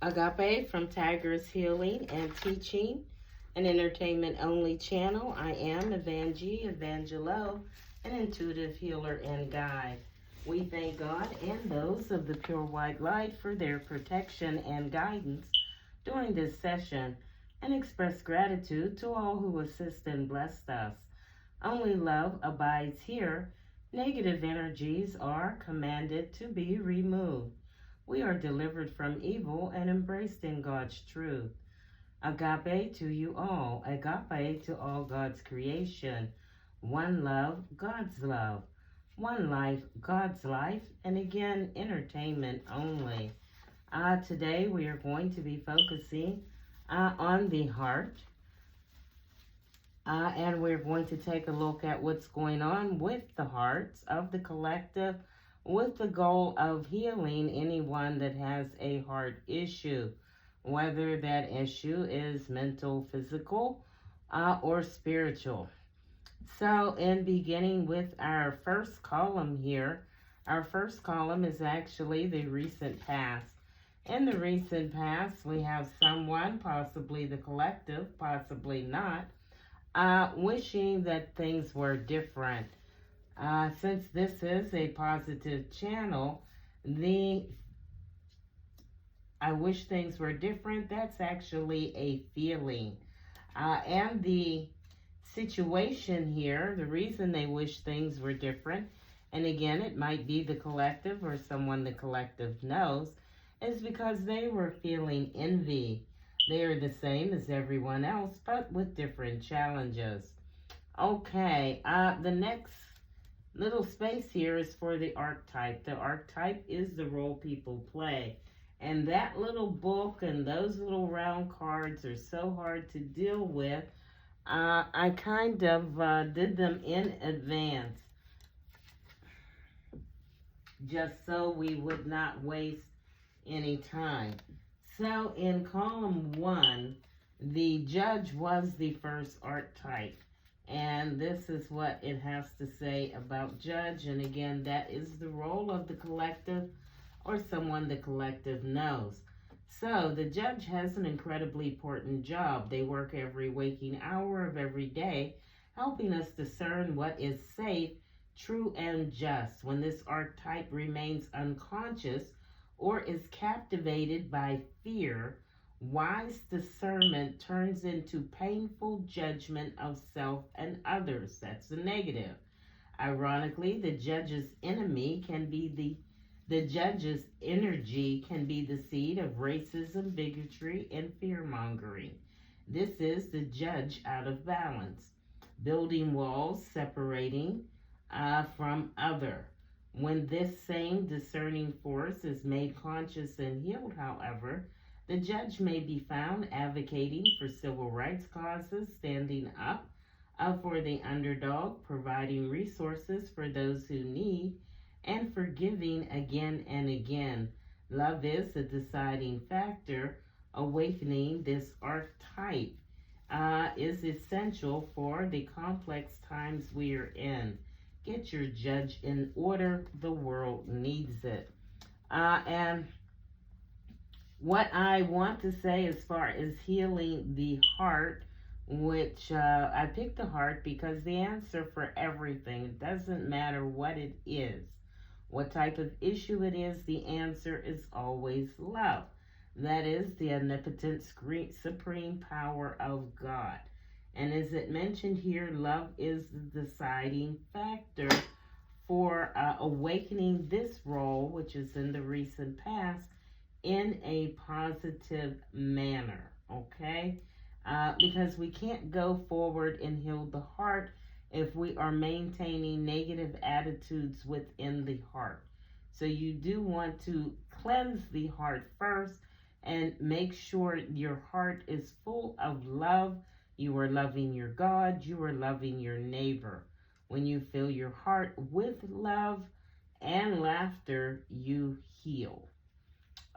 Agape from Tigers Healing and Teaching, an entertainment only channel. I am Evangelo, an intuitive healer and guide. We thank God and those of the Pure White Light for their protection and guidance during this session and express gratitude to all who assist and blessed us. Only love abides here. Negative energies are commanded to be removed. We are delivered from evil and embraced in God's truth. Agape to you all. Agape to all God's creation. One love, God's love. One life, God's life. And again, entertainment only. Today we are going to be focusing on the heart. And we're going to take a look at what's going on with the hearts of the collective with the goal of healing anyone that has a heart issue, whether that issue is mental, physical, or spiritual. So in beginning with our first column here, our first column is actually the recent past. In the recent past, we have someone, possibly the collective, possibly not, wishing that things were different. Since this is a positive channel, I wish things were different, that's actually a feeling. And the situation here, the reason they wish things were different, and again, it might be the collective or someone the collective knows, is because they were feeling envy. They are the same as everyone else, but with different challenges. Okay, the next little space here is for the archetype. The archetype is the role people play. And that little book and those little round cards are so hard to deal with. I kind of did them in advance, just so we would not waste any time. So in column 1, the judge was the first archetype. And this is what it has to say about judge. And again, that is the role of the collective or someone the collective knows. So the judge has an incredibly important job. They work every waking hour of every day, helping us discern what is safe, true, and just. When this archetype remains unconscious or is captivated by fear, wise discernment turns into painful judgment of self and others. That's the negative. Ironically, the judge's enemy can be the judge's energy can be the seed of racism, bigotry, and fear-mongering. This is the judge out of balance, building walls separating from other. When this same discerning force is made conscious and healed, however, the judge may be found advocating for civil rights causes, standing up for the underdog, providing resources for those who need, and forgiving again and again. Love is a deciding factor. Awakening this archetype is essential for the complex times we are in. Get your judge in order. The world needs it. And what I want to say as far as healing the heart, which I picked the heart because the answer for everything, it doesn't matter what it is, what type of issue it is, the answer is always love. That is the omnipotent supreme power of God. And as it mentioned here, love is the deciding factor for awakening this role, which is in the recent past, in a positive manner, okay? Because we can't go forward and heal the heart if we are maintaining negative attitudes within the heart. So you do want to cleanse the heart first and make sure your heart is full of love. You are loving your God, you are loving your neighbor. When you fill your heart with love and laughter, you heal.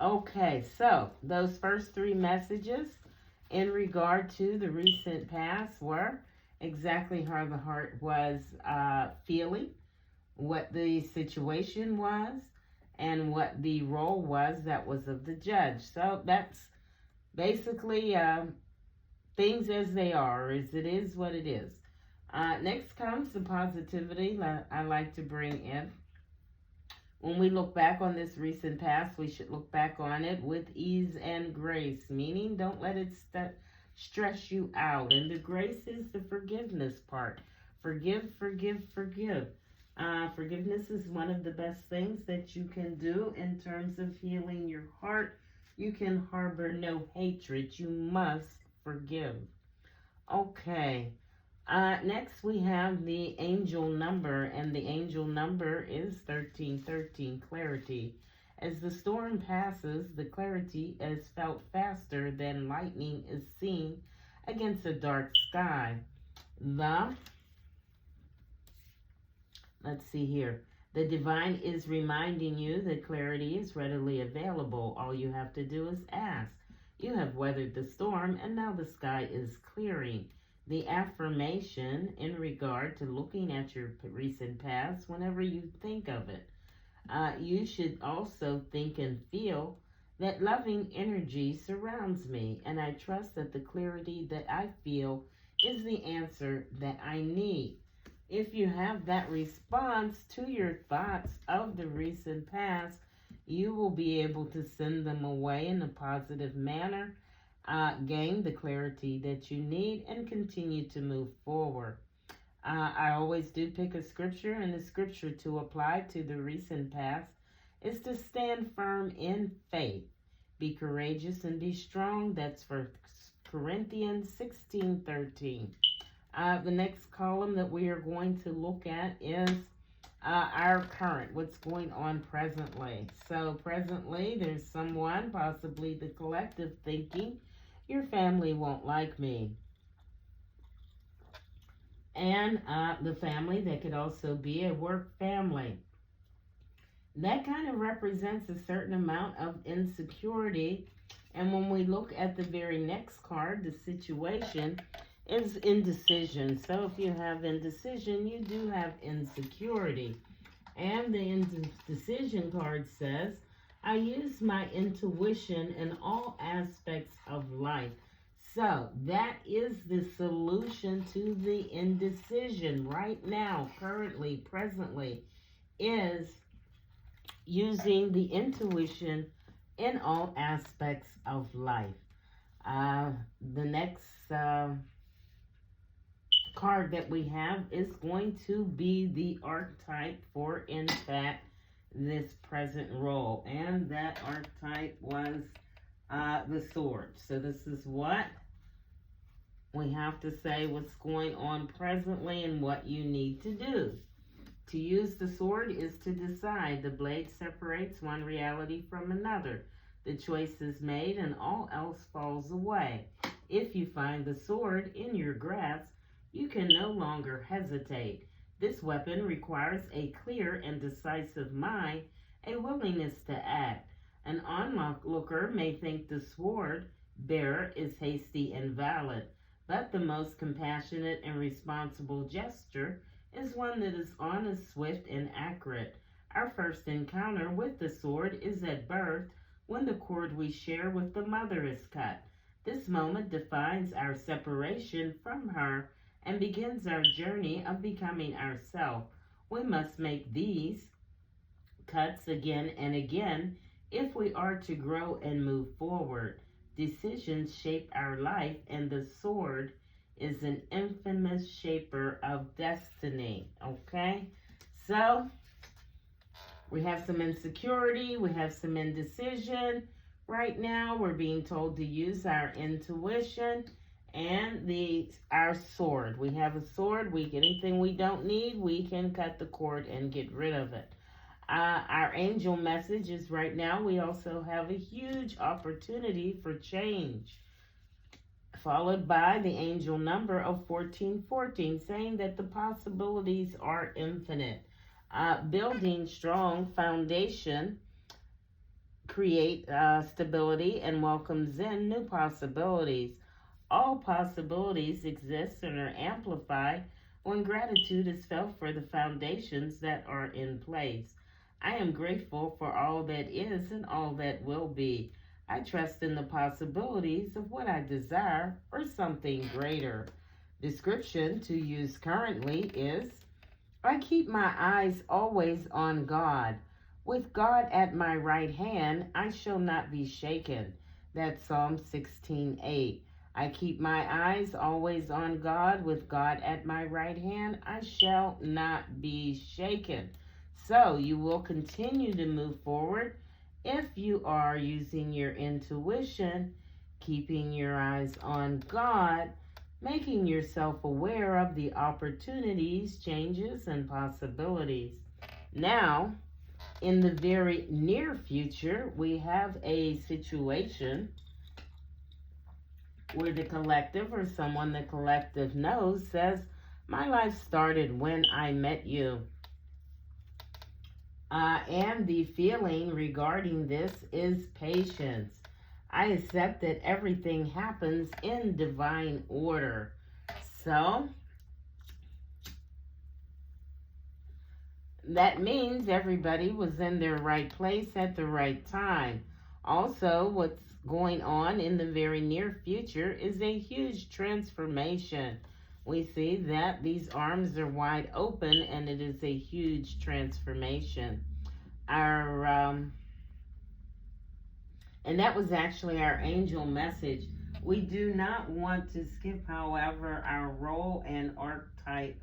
Okay, so those first 3 messages in regard to the recent past were exactly how the heart was feeling, what the situation was, and what the role was that was of the judge. So that's basically things as they are, as it is what it is. Next comes the positivity I like to bring in. When we look back on this recent past, we should look back on it with ease and grace, meaning don't let it stress you out. And the grace is the forgiveness part. Forgive, forgive, forgive. Forgiveness is one of the best things that you can do in terms of healing your heart. You can harbor no hatred. You must forgive. Okay. Next, we have the angel number, and the angel number is 1313, clarity. As the storm passes, the clarity is felt faster than lightning is seen against a dark sky. Let's see here. The divine is reminding you that clarity is readily available. All you have to do is ask. You have weathered the storm, and now the sky is clearing. The affirmation in regard to looking at your recent past whenever you think of it. You should also think and feel that loving energy surrounds me, and I trust that the clarity that I feel is the answer that I need. If you have that response to your thoughts of the recent past, you will be able to send them away in a positive manner, gain the clarity that you need, and continue to move forward. I always do pick a scripture, and the scripture to apply to the recent past is to stand firm in faith. Be courageous and be strong. That's for Corinthians 16:13. The next column that we are going to look at is our current, what's going on presently. So presently, there's someone, possibly the collective, thinking, your family won't like me. And the family, that could also be a work family. That kind of represents a certain amount of insecurity. And when we look at the very next card, the situation is indecision. So if you have indecision, you do have insecurity. And the indecision card says, I use my intuition in all aspects of life. So that is the solution to the indecision right now, currently, presently, is using the intuition in all aspects of life. The next card that we have is going to be the archetype for, in fact, this present role. And that archetype was the sword. So this is what we have to say, what's going on presently and what you need to do. To use the sword is to decide. The blade separates one reality from another. The choice is made and all else falls away. If you find the sword in your grasp, you can no longer hesitate. This weapon requires a clear and decisive mind, a willingness to act. An onlooker may think the sword bearer is hasty and valid, but the most compassionate and responsible gesture is one that is honest, swift, and accurate. Our first encounter with the sword is at birth, when the cord we share with the mother is cut. This moment defines our separation from her and begins our journey of becoming ourselves. We must make these cuts again and again if we are to grow and move forward. Decisions shape our life, and the sword is an infamous shaper of destiny. Okay? So, we have some insecurity, we have some indecision. Right now, we're being told to use our intuition and our sword. We have a sword. Anything we don't need, we can cut the cord and get rid of it. Our angel message is right now we also have a huge opportunity for change, followed by the angel number of 1414, saying that the possibilities are infinite. Building strong foundation create stability and welcomes in new possibilities. All possibilities exist and are amplified when gratitude is felt for the foundations that are in place. I am grateful for all that is and all that will be. I trust in the possibilities of what I desire or something greater. Description to use currently is I keep my eyes always on God. With God at my right hand, I shall not be shaken. That's Psalm 16:8. I keep my eyes always on God. With God at my right hand, I shall not be shaken. So you will continue to move forward if you are using your intuition, keeping your eyes on God, making yourself aware of the opportunities, changes, and possibilities. Now, in the very near future, we have a situation where the collective or someone the collective knows says, my life started when I met you. And the feeling regarding this is patience. I accept that everything happens in divine order. So, that means everybody was in their right place at the right time. Also, what's going on in the very near future is a huge transformation. We see that these arms are wide open and it is a huge transformation. And that was actually our angel message. We do not want to skip, however, our role and archetype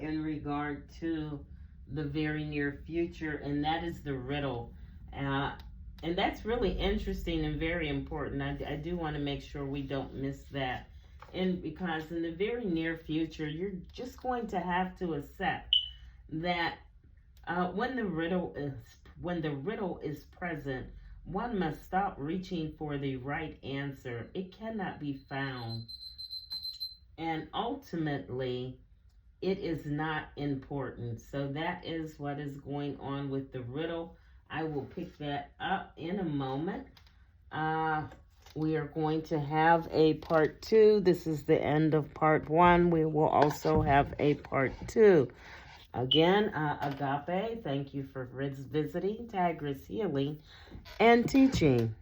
in regard to the very near future, and that is the riddle. And that's really interesting and very important. I do want to make sure we don't miss that. And because in the very near future, you're just going to have to accept that when the riddle is present, one must stop reaching for the right answer. It cannot be found. And ultimately, it is not important. So that is what is going on with the riddle. I will pick that up in a moment. We are going to have a part 2. This is the end of part 1. We will also have a part 2. Again, Agape, thank you for visiting Tigris Healing and Teaching.